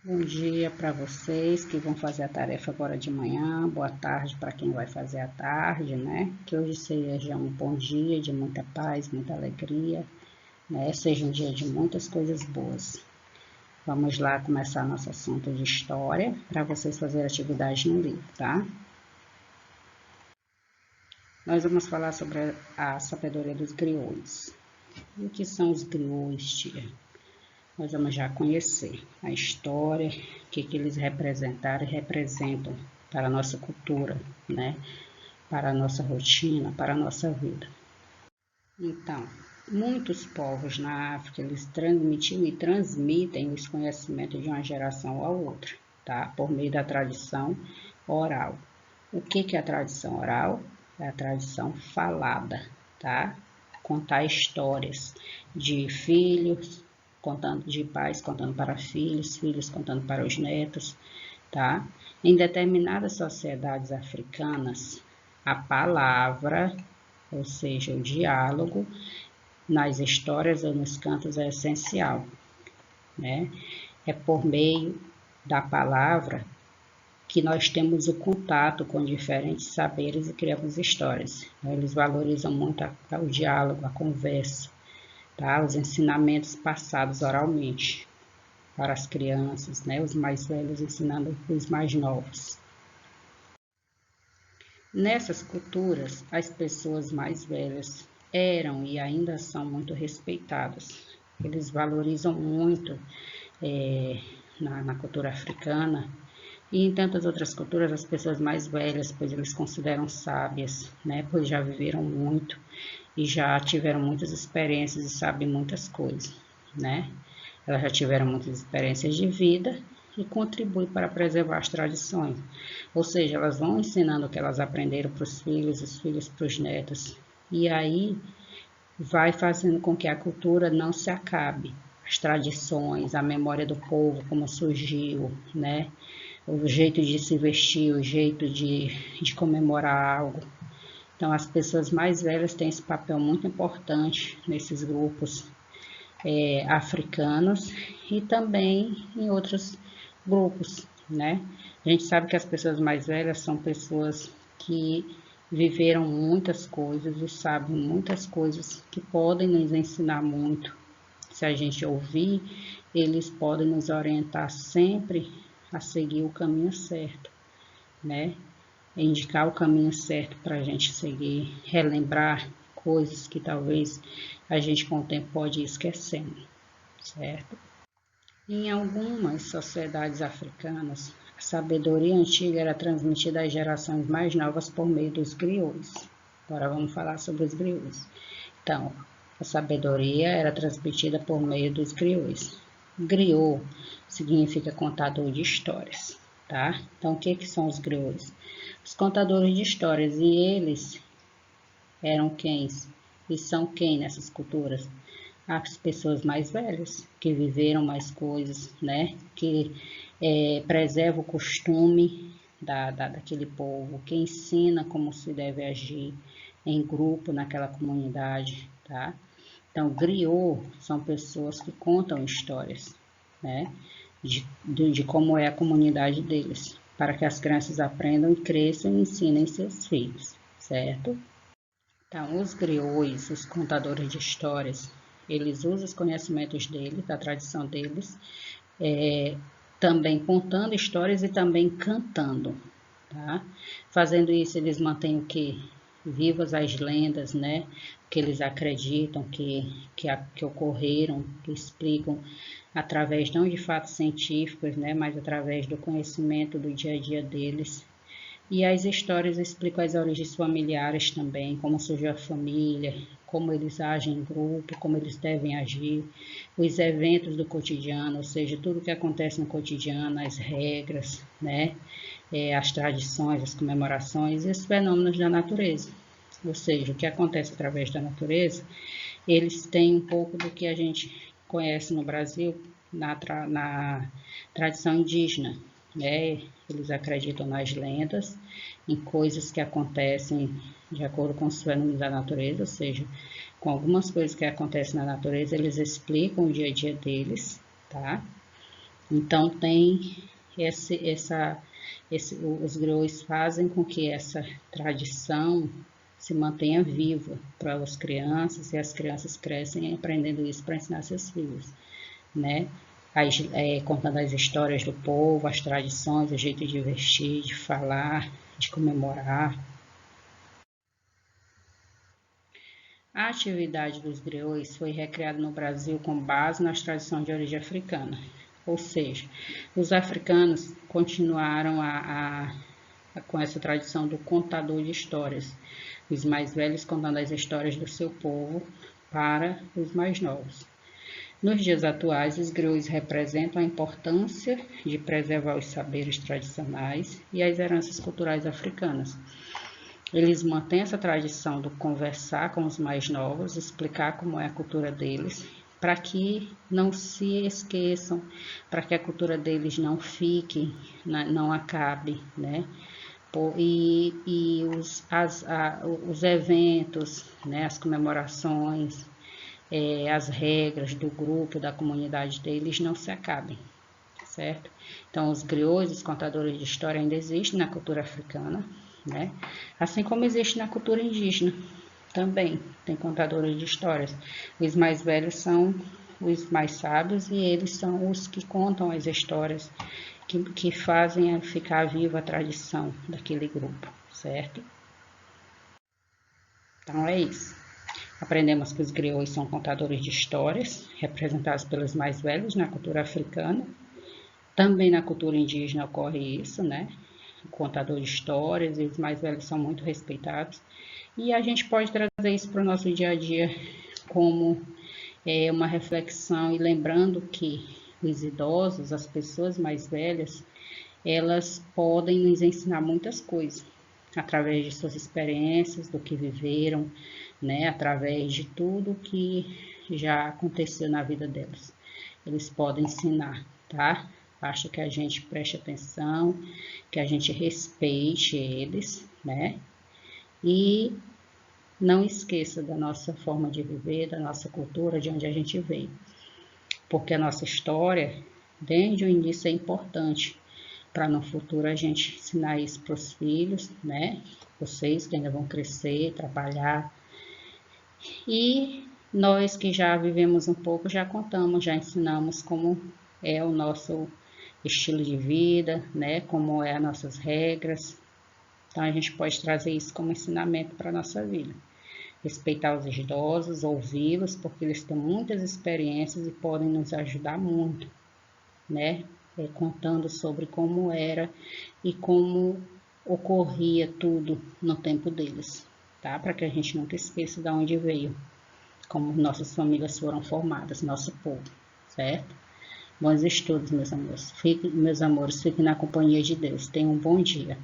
Bom dia para vocês que vão fazer a tarefa agora de manhã, boa tarde para quem vai fazer à tarde, né? Que hoje seja um bom dia de muita paz, muita alegria, né? Seja um dia de muitas coisas boas. Vamos lá começar nosso assunto de história para vocês fazerem atividade no livro, tá? Nós vamos falar sobre a sabedoria dos griots. E o que são os griots, tia? Nós vamos já conhecer a história, o que eles representaram e representam para a nossa cultura, né? Para a nossa rotina, para a nossa vida. Então, muitos povos na África, eles transmitiam e transmitem os conhecimentos de uma geração à outra, tá? Por meio da tradição oral. O que é a tradição oral? É a tradição falada, tá? Contar histórias de filhos, contando de pais contando para filhos, filhos contando para os netos, tá? Em determinadas sociedades africanas, a palavra, ou seja, o diálogo, nas histórias ou nos cantos é essencial, né? É por meio da palavra que nós temos o contato com diferentes saberes e criamos histórias. Eles valorizam muito o diálogo, a conversa, tá? Os ensinamentos passados oralmente para as crianças, né? Os mais velhos ensinando os mais novos. Nessas culturas, as pessoas mais velhas eram e ainda são muito respeitadas. Eles valorizam muito na cultura africana e em tantas outras culturas as pessoas mais velhas, pois eles consideram sábias, né? Pois já viveram muito e já tiveram muitas experiências e sabem muitas coisas, né? Elas já tiveram muitas experiências de vida e contribuem para preservar as tradições. Ou seja, elas vão ensinando o que elas aprenderam para os filhos para os netos. E aí vai fazendo com que a cultura não se acabe. As tradições, a memória do povo, como surgiu, né? O jeito de se vestir, o jeito de comemorar algo. Então, as pessoas mais velhas têm esse papel muito importante nesses grupos africanos e também em outros grupos, né? A gente sabe que as pessoas mais velhas são pessoas que viveram muitas coisas e sabem muitas coisas que podem nos ensinar muito. Se a gente ouvir, eles podem nos orientar sempre a seguir o caminho certo, né? Indicar o caminho certo para a gente seguir, relembrar coisas que talvez a gente com o tempo pode ir esquecendo, certo? Em algumas sociedades africanas, a sabedoria antiga era transmitida às gerações mais novas por meio dos griots. Agora vamos falar sobre os griots. Então, a sabedoria era transmitida por meio dos griots. Griot significa contador de histórias, tá? Então, o que são os griots? Os contadores de histórias, e eles eram quem? E são quem nessas culturas? As pessoas mais velhas, que viveram mais coisas, né? Que preserva o costume daquele povo, que ensina como se deve agir em grupo naquela comunidade, tá? Então, griot são pessoas que contam histórias, né? De como é a comunidade deles, para que as crianças aprendam e cresçam e ensinem seus filhos, certo? Então, os griots, os contadores de histórias, eles usam os conhecimentos deles, da tradição deles, também contando histórias e também cantando, tá? Fazendo isso, eles mantêm o que? Vivas as lendas, né? Que eles acreditam que ocorreram, que explicam através não de fatos científicos, né? Mas através do conhecimento do dia a dia deles. E as histórias explicam as origens familiares também, como surgiu a família, como eles agem em grupo, como eles devem agir, os eventos do cotidiano, ou seja, tudo que acontece no cotidiano, as regras, né? As tradições, as comemorações e os fenômenos da natureza. Ou seja, o que acontece através da natureza, eles têm um pouco do que a gente conhece no Brasil na tradição indígena, né? Eles acreditam nas lendas, em coisas que acontecem de acordo com os fenômenos da natureza, ou seja, com algumas coisas que acontecem na natureza, eles explicam o dia a dia deles, tá? Então, tem os griots fazem com que essa tradição se mantenha viva para as crianças, e as crianças crescem aprendendo isso para ensinar seus filhos, né? Contando as histórias do povo, as tradições, o jeito de vestir, de falar, de comemorar. A atividade dos griots foi recriada no Brasil com base nas tradições de origem africana, ou seja, os africanos continuaram com essa tradição do contador de histórias, os mais velhos contando as histórias do seu povo para os mais novos. Nos dias atuais, os griots representam a importância de preservar os saberes tradicionais e as heranças culturais africanas. Eles mantêm essa tradição do conversar com os mais novos, explicar como é a cultura deles, para que não se esqueçam, para que a cultura deles não fique, não acabe, né? E os eventos, né, as comemorações, as regras do grupo, da comunidade deles não se acabem, certo? Então, os griots, os contadores de história, ainda existem na cultura africana, né? Assim como existe na cultura indígena também, tem contadores de histórias. Os mais velhos são os mais sábios e eles são os que contam as histórias que fazem ficar viva a tradição daquele grupo, certo? Então é isso. Aprendemos que os griots são contadores de histórias, representados pelos mais velhos na cultura africana. Também na cultura indígena ocorre isso, né? O contador de histórias e os mais velhos são muito respeitados. E a gente pode trazer isso para o nosso dia a dia como uma reflexão e lembrando que os idosos, as pessoas mais velhas, elas podem nos ensinar muitas coisas através de suas experiências, do que viveram, né? Através de tudo que já aconteceu na vida delas. Eles podem ensinar, tá? Basta que a gente preste atenção, que a gente respeite eles, né? E não esqueça da nossa forma de viver, da nossa cultura, de onde a gente veio. Porque a nossa história, desde o início, é importante para no futuro a gente ensinar isso para os filhos, né? Vocês que ainda vão crescer, trabalhar. E nós que já vivemos um pouco, já contamos, já ensinamos como é o nosso estilo de vida, né? Como é as nossas regras. Então a gente pode trazer isso como ensinamento para a nossa vida. Respeitar os idosos, ouvi-los, porque eles têm muitas experiências e podem nos ajudar muito, né? Contando sobre como era e como ocorria tudo no tempo deles, tá? Para que a gente nunca esqueça de onde veio, como nossas famílias foram formadas, nosso povo, certo? Bons estudos, meus amores. Meus amores, fiquem na companhia de Deus. Tenham um bom dia.